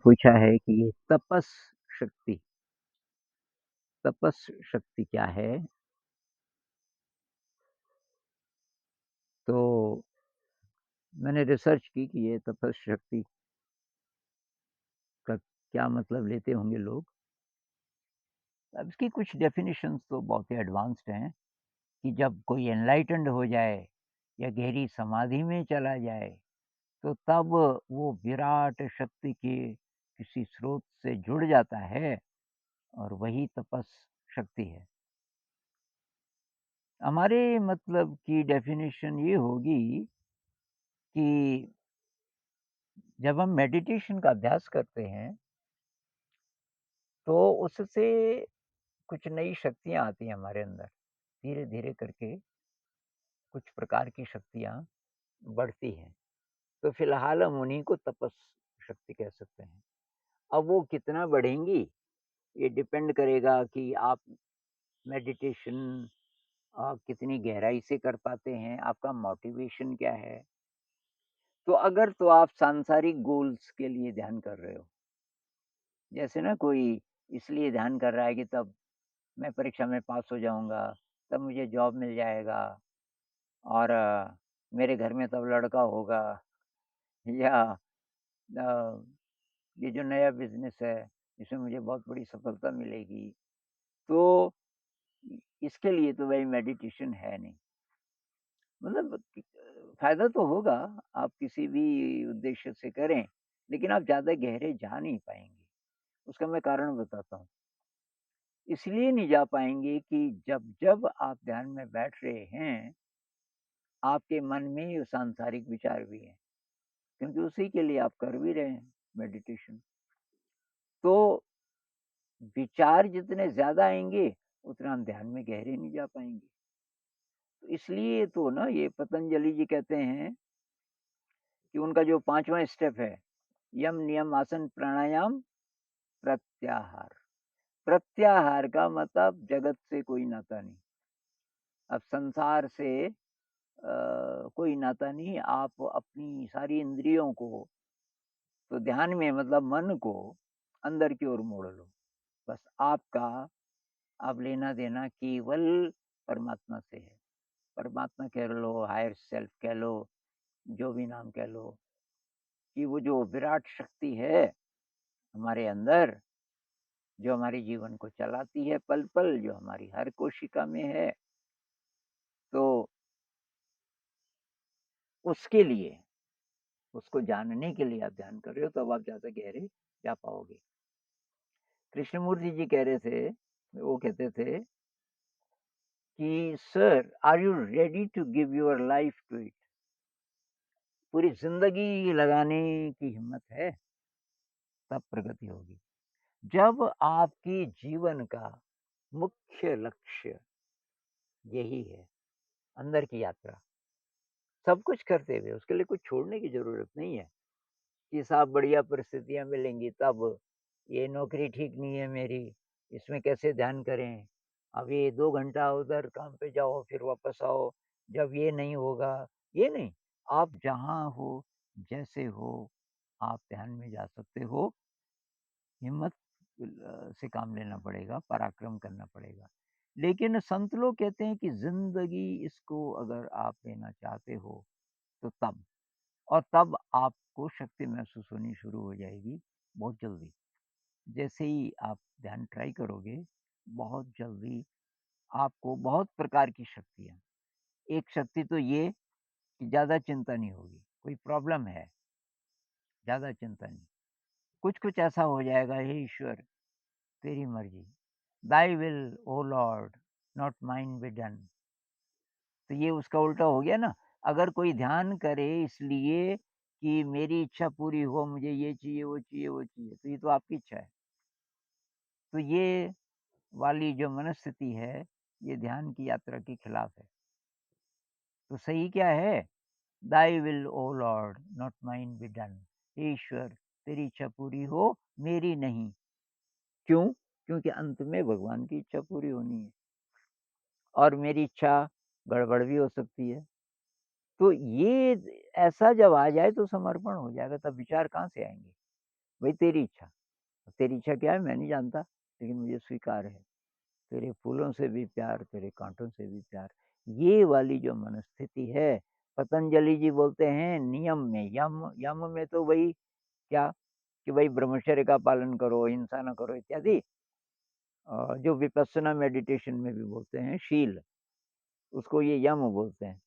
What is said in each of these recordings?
पूछा है कि ये तपस शक्ति क्या है? तो मैंने रिसर्च की कि ये तपस शक्ति का क्या मतलब लेते होंगे लोग। अब इसकी कुछ डेफिनिशंस तो बहुत ही एडवांस्ड हैं कि जब कोई एनलाइटेंड हो जाए या गहरी समाधि में चला जाए, तो तब वो विराट शक्ति के किसी स्रोत से जुड़ जाता है और वही तपस शक्ति है। हमारे मतलब की डेफिनेशन ये होगी कि जब हम मेडिटेशन का अभ्यास करते हैं, तो उससे कुछ नई शक्तियाँ आती हैं हमारे अंदर। धीरे-धीरे करके कुछ प्रकार की शक्तियाँ बढ़ती हैं। तो फिलहाल हम उन्हीं को तपस शक्ति कह सकते हैं। अब वो कितना बढ़ेंगी, ये डिपेंड करेगा कि आप मेडिटेशन कितनी गहराई से कर पाते हैं, आपका मोटिवेशन क्या है। तो अगर तो आप सांसारिक गोल्स के लिए ध्यान कर रहे हो, जैसे ना कोई इसलिए ध्यान कर रहा है कि तब मैं परीक्षा में पास हो जाऊँगा, तब मुझे जॉब मिल जाएगा और मेरे घर में तब लड़का होगा या अ, ये जो नया बिज़नेस है, इसमें मुझे बहुत बड़ी सफलता मिलेगी। तो इसके लिए तो भाई मेडिटेशन है नहीं। मतलब फ़ायदा तो होगा, आप किसी भी उद्देश्य से करें, लेकिन आप ज़्यादा गहरे जा नहीं पाएँगे। उसका मैं कारण बताता हूँ। इसलिए नहीं जा पाएँगे कि जब-जब आप ध्यान में बैठ रहे हैं, आपके मन में ये सांसारिक विचार भी हैं, क्योंकि उसी के लिए आप कर भी रहे हैं मेडिटेशन। तो विचार जितने ज़्यादा आएँगे, उतना हम ध्यान में गहरे नहीं जा पाएँगे। तो इसलिए तो ना ये पतंजलि जी कहते हैं कि उनका जो 5वाँ स्टेप है, यम, नियम, आसन, प्राणायाम, प्रत्याहार। प्रत्याहार का मतलब जगत से कोई नाता नहीं। अब संसार से कोई नाता नहीं, आप अपनी सारी इंद्रियों को तो ध्यान में मतलब मन को अंदर की ओर मोड़ लो। बस आपका अब लेना-देना केवल परमात्मा से है। परमात्मा कह लो, हायर सेल्फ कह लो, जो भी नाम कह लो, कि वो जो विराट शक्ति है हमारे अंदर, जो हमारे जीवन को चलाती है पल-पल, जो हमारी हर कोशिका में है, तो उसके लिए, उसको जानने के लिए आप ध्यान कर रहे हो, तब आप ज़्यादा गहरे जा पाओगे। कृष्णमूर्ति जी कह रहे थे, वो कहते थे कि sir, are you ready to give your life to it? पूरी ज़िंदगी लगाने की हिम्मत है, तब प्रगति होगी। जब आपकी जीवन का मुख्य लक्ष्य यही है, अंदर की यात्रा, सब कुछ करते हुए उसके लिए कुछ छोड़ने की ज़रूरत नहीं है, कि साहब बढ़िया परिस्थितियाँ मिलेंगी तब, ये नौकरी ठीक नहीं है मेरी, इसमें कैसे ध्यान करें? अब ये 2 घंटा उधर काम पे जाओ, फिर वापस आओ, जब ये नहीं होगा, ये नहीं, आप जहाँ हो, जैसे हो, आप ध्यान में जा सकते हो। हिम्मत से काम लेना पड़ेगा, पराक्रम करना पड़ेगा। लेकिन संत लोग कहते हैं कि ज़िंदगी इसको अगर आप लेना चाहते हो, तो तब और तब आपको शक्ति महसूस होनी शुरू हो जाएगी बहुत जल्दी। जैसे ही आप ध्यान ट्राई करोगे, बहुत जल्दी आपको बहुत प्रकार की शक्तियाँ एक शक्ति तो ये कि ज़्यादा चिंता नहीं होगी, कोई प्रॉब्लम है, ज़्यादा चिंता नहीं। कुछ-कुछ ऐसा हो जाएगा, हे ईश्वर तेरी मर्ज़ी, Thy will O Lord not mine be done. तो ये उसका उल्टा हो गया ना। अगर कोई ध्यान करे इसलिए कि मेरी इच्छा पूरी हो, मुझे ये चाहिए, वो चाहिए, वो चाहिए, तो ये तो आपकी इच्छा है। तो ये वाली जो मनस्थिति है, ये ध्यान की यात्रा के खिलाफ है। तो सही क्या है? Thy will O Lord not mine be done. हे ईश्वर तेरी इच्छा पूरी हो, मेरी नहीं। क्यों? क्योंकि अंत में भगवान की इच्छा पूरी होनी है और मेरी इच्छा गड़बड़ भी हो सकती है। तो ये ऐसा जब आ जाए तो समर्पण हो जाएगा, तब विचार कहाँ से आएँगे? वही तेरी इच्छा। तेरी इच्छा क्या है मैं नहीं जानता, लेकिन मुझे स्वीकार है। तेरे फूलों से भी प्यार, तेरे काँटों से भी प्यार। ये वाली जो मनस्थिति है, पतंजलि जी बोलते हैं नियम में, यम यम में तो वही क्या कि भई ब्रह्मचर्य का पालन करो, हिंसा ना करो इत्यादि। जो विपस्सना मेडिटेशन में भी बोलते हैं शील, उसको ये यम बोलते हैं,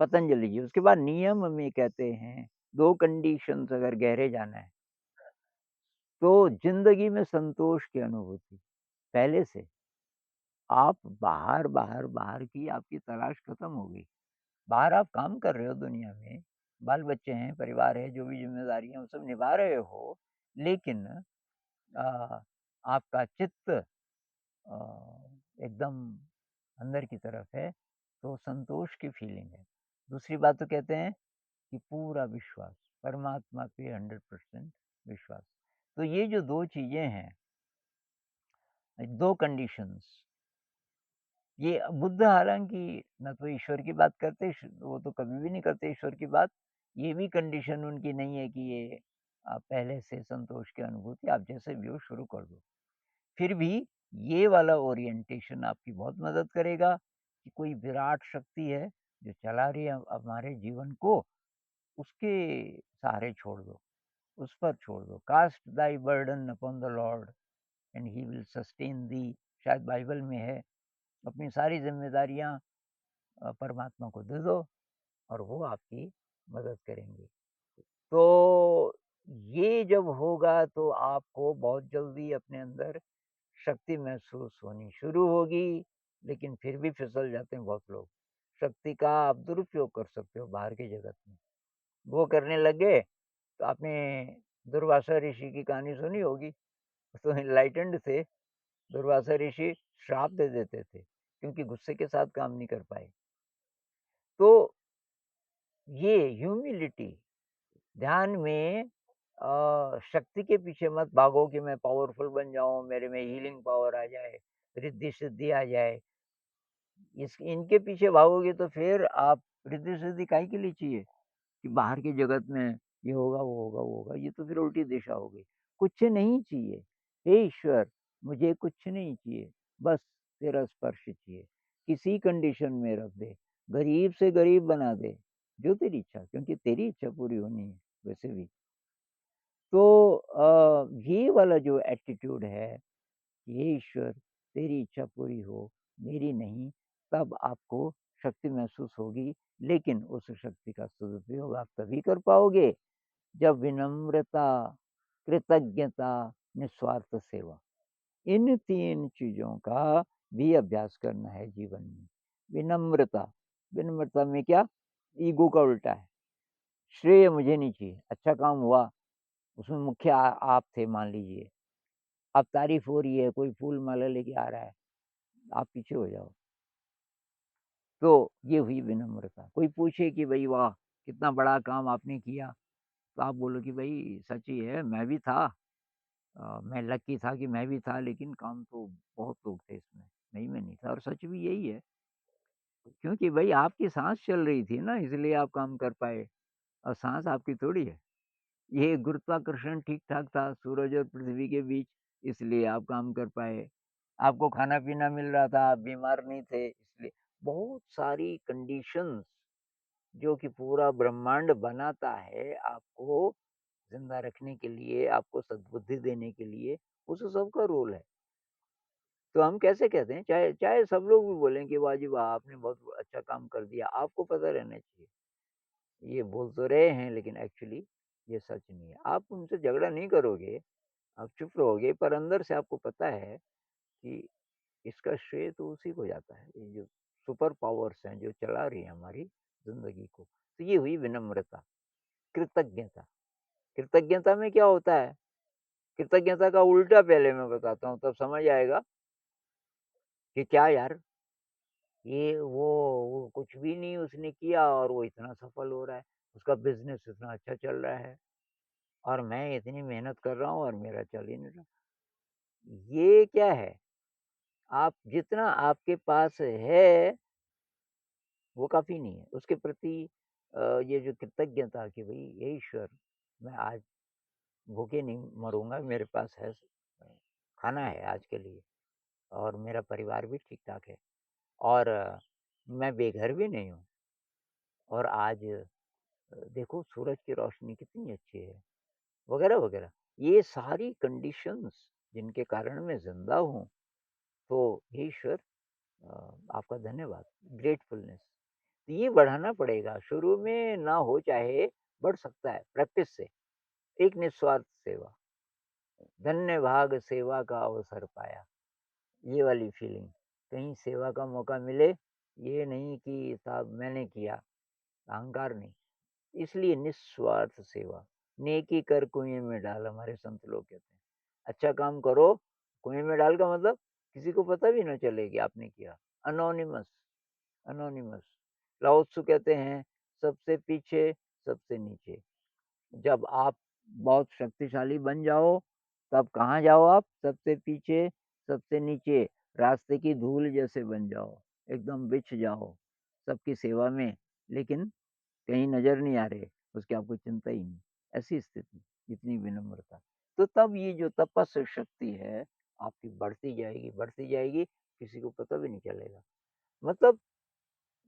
पतंजलि जी। उसके बाद नियम में कहते हैं 2 कंडीशंस अगर गहरे जाना है, तो ज़िंदगी में संतोष की अनुभूति, पहले से। आप बाहर की आपकी तलाश खत्म हो गई। बाहर आप काम कर रहे हो दुनिया में, बाल-बच्चे हैं, परिवार है, जो भी ज़िम्मेदारी है वो सब निभा रहे हो, लेकिन अ, आपका चित्त एकदम अंदर की तरफ है, तो संतोष की फीलिंग है। दूसरी बात तो कहते हैं कि पूरा विश्वास, परमात्मा पे 100% विश्वास। तो ये जो 2 चीज़ें हैं, 2 कंडीशंस, ये बुद्ध हालाँकि ना तो ईश्वर की बात करते, वो तो कभी भी नहीं करते ईश्वर की बात। ये भी कंडीशन उनकी नहीं है कि ये पहले से संतोष की अनुभूति आप जैसे भी हो शुरू कर दो। फिर भी ये वाला ओरिएंटेशन आपकी बहुत मदद करेगा कि कोई विराट शक्ति है जो चला रही है हमारे जीवन को, उसके सहारे छोड़ दो, उस पर छोड़ दो। Cast thy burden upon the Lord and he will sustain thee, शायद बाइबल में है। अपनी सारी ज़िम्मेदारियाँ परमात्मा को दे दो और वो आपकी मदद करेंगे। तो ये जब होगा तो आपको बहुत जल्दी अपने अंदर शक्ति महसूस होनी शुरू होगी, लेकिन फिर भी फिसल जाते हैं बहुत लोग। शक्ति का आप दुरुपयोग कर सकते हो बाहर की जगत में। वो करने लग गए, तो आपने दुर्वासा ऋषि की कहानी सुनी होगी। तो एनलाइटेंड थे, दुर्वासा ऋषि श्राप दे देते थे, क्योंकि गुस्से के साथ काम नहीं कर पाए। तो ये ह्यूमिलिटी, ध्यान में शक्ति के पीछे मत भागो कि मैं पावरफुल बन जाऊँ, मेरे में हीलिंग पावर आ जाए, रिद्धि-सिद्धि आ जाए। इस इनके पीछे भागोगे तो फिर आप रिद्धि-सिद्धि काहे के लिए चाहिए कि बाहर की जगत में ये होगा, वो होगा, वो होगा, ये तो फिर उल्टी दिशा हो गई। कुछ नहीं चाहिए, हे ईश्वर मुझे कुछ नहीं चाहिए, बस तेरा स्पर्श चाहिए। किसी कंडीशन में रख दे, गरीब से गरीब बना दे, जो तेरी इच्छा, क्योंकि तेरी इच्छा पूरी होनी है वैसे भी। तो ये वाला जो एटीट्यूड है, हे ईश्वर तेरी इच्छा पूरी हो, मेरी नहीं, तब आपको शक्ति महसूस होगी। लेकिन उस शक्ति का सदुपयोग आप तभी कर पाओगे जब विनम्रता, कृतज्ञता, निस्वार्थ सेवा, इन 3 चीज़ों का भी अभ्यास करना है जीवन में। विनम्रता, विनम्रता में क्या? ईगो का उल्टा है। श्रेय मुझे नहीं चाहिए, अच्छा काम हुआ, उसमें मुख्य आप थे मान लीजिए। अब तारीफ़ हो रही है, कोई फूल माला लेके आ रहा है, आप पीछे हो जाओ। तो ये हुई विनम्रता। कोई पूछे कि भई वाह! कितना बड़ा काम आपने किया, तो आप बोलो कि भई सच ही है, मैं भी था। मैं लकी था कि मैं भी था, लेकिन काम तो बहुत लोग थे इसमें, मैं नहीं था, और सच भी यही है। क्योंकि भई आपकी साँस चल रही थी ना, इसलिए आप काम कर पाए, और साँस आपकी थोड़ी है। ये गुरुत्वाकर्षण ठीक-ठाक था सूरज और पृथ्वी के बीच, इसलिए आप काम कर पाए। आपको खाना-पीना मिल रहा था, आप बीमार नहीं थे, इसलिए बहुत सारी कंडीशंस जो कि पूरा ब्रह्मांड बनाता है आपको ज़िंदा रखने के लिए, आपको सद्बुद्धि देने के लिए, उस सबका रोल है। तो हम कैसे कहते हैं, चाहे चाहे सब लोग भी बोलें कि वाह जी वाह! आपने बहुत अच्छा काम कर दिया, आपको पता रहना चाहिए। ये बोल तो रहे हैं लेकिन एक्चुअली ये सच नहीं है। आप उनसे झगड़ा नहीं करोगे, आप चुप रहोगे, पर अंदर से आपको पता है कि इसका श्रेय तो उसी को जाता है। ये जो सुपर पावर्स हैं जो चला रही हैं हमारी ज़िंदगी को। तो ये हुई विनम्रता, कृतज्ञता। कृतज्ञता में क्या होता है? कृतज्ञता का उल्टा पहले मैं बताता हूँ, तब समझ आएगा कि क्या यार, ये वो कुछ भी नहीं उसने किया और वो इतना सफल हो रहा है। उसका बिज़नेस इतना अच्छा चल रहा है और मैं इतनी मेहनत कर रहा हूँ और मेरा चल ही नहीं रहा। ये क्या है? आप जितना आपके पास है, वो काफ़ी नहीं है। उसके प्रति ये जो कृतज्ञता कि भई हे ईश्वर, मैं आज भूखे नहीं मरूँगा, मेरे पास है खाना है आज के लिए और मेरा परिवार भी ठीक-ठाक है और मैं बेघर भी नहीं हूँ और आज देखो सूरज की रोशनी कितनी अच्छी है, वगैरह-वगैरह। ये सारी कंडीशंस जिनके कारण मैं ज़िंदा हूँ, तो हे ईश्वर आपका धन्यवाद, ग्रेटफुलनेस। तो ये बढ़ाना पड़ेगा, शुरू में ना हो चाहे, बढ़ सकता है प्रैक्टिस से। एक निस्वार्थ सेवा, धन्य भाग सेवा का अवसर पाया, ये वाली फीलिंग। कहीं सेवा का मौका मिले, ये नहीं कि साहब मैंने किया, अहंकार नहीं। इसलिए निस्वार्थ सेवा, नेकी कर कुएँ में डाल हमारे संत लोग कहते हैं। अच्छा काम करो, कुएँ में डाल का मतलब किसी को पता भी ना चले कि आपने किया। Anonymous, anonymous. लाओ त्सु कहते हैं सबसे पीछे, सबसे नीचे। जब आप बहुत शक्तिशाली बन जाओ, तब कहाँ जाओ आप? सबसे पीछे, सबसे नीचे, रास्ते की धूल जैसे बन जाओ, एकदम बिछ जाओ, सबकी सेवा में, लेकिन कहीं नज़र नहीं आ रहे, उसकी आपको चिंता ही नहीं। ऐसी स्थिति, इतनी विनम्रता। तो तब ये जो तपस्या शक्ति है, आपकी बढ़ती जाएगी, किसी को पता भी नहीं चलेगा। मतलब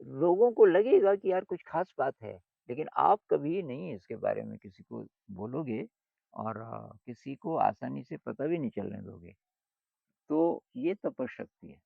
लोगों को लगेगा कि यार कुछ ख़ास बात है, लेकिन आप कभी नहीं इसके बारे में किसी को बोलोगे और किसी को आसानी से पता भी नहीं चलने दोगे। तो ये तपस्या शक्ति है।